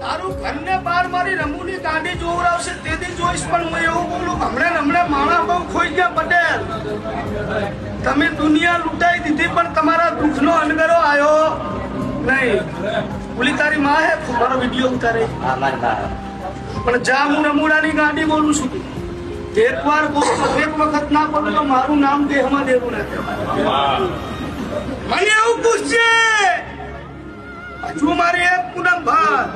તારું ઘરને બહાર મારી રમૂની ગાડી જોવરાવશે તેથી જોઈશ, પણ હું એવું બોલું હમણાં માણા બહુ ખોઈ ગયા પટેલ. તમે દુનિયા લૂંટાઈ દીધી પણ તમારા દુઃખનો અનગરો આવ્યો નહીં. બોલી તારી માં હે મારો વિડીયો ઉતારે પણ જા હું રમૂડાની ગાડી બોલું છું. એક વાર બોલતો એક વખત ના બોલું તો મારું નામ દેહમાં દેવું નથી. મને એવું પૂછશે હજુ મારી એક પૂનમ ભાત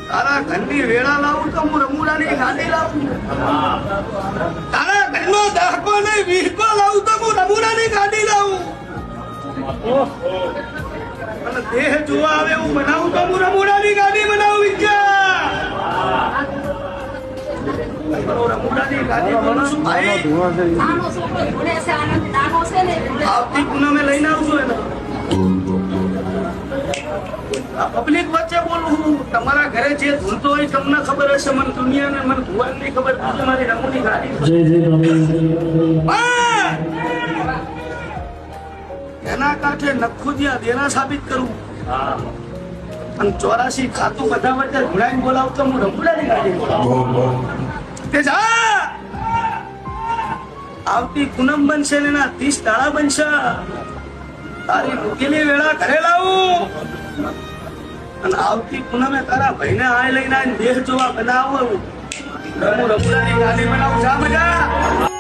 તારા ઘરની વેળા લાવું તો હું રમૂડાની ગાડી લાવું. તારા ઘરનો દહકો ને વીહકો લાવું તો હું રમૂડાની ગાડી લાવું. અને દેહ જોવા આવે એવું બનાવું તો હું રમૂડાની ગાડી બનાવું. રમૂડાની ગાડી બોલું છું ભાઈ. આવતી પૂનમે લઈને આવજો એને. પબ્લિક વચ્ચે બોલું હું. તમારા ઘરે જે ધૂલતો હોય તમને ખબર હશે, મને દુનિયાને મને ભુવન ની ખબર. મારી રમૂની ગાડી એના કાંઠે નખુદિયા દેના સાબિત કરું અને 84 ખાતું બધા વચ્ચે ઘોડાઈને બોલાવતો હું રમૂડાની ગાડી બોલાવું. તે જા આવતી પૂનમ બનશે ને એના 30 દાડા બનશે. તારી મૂકેલી વેળા ઘરે લાવું અને આવતી પૂનમે તારા ભાઈને આય લઈને દેહ જોવા બનાવું. હું રમૂડાની ગાડી બનાવું. જા મજા.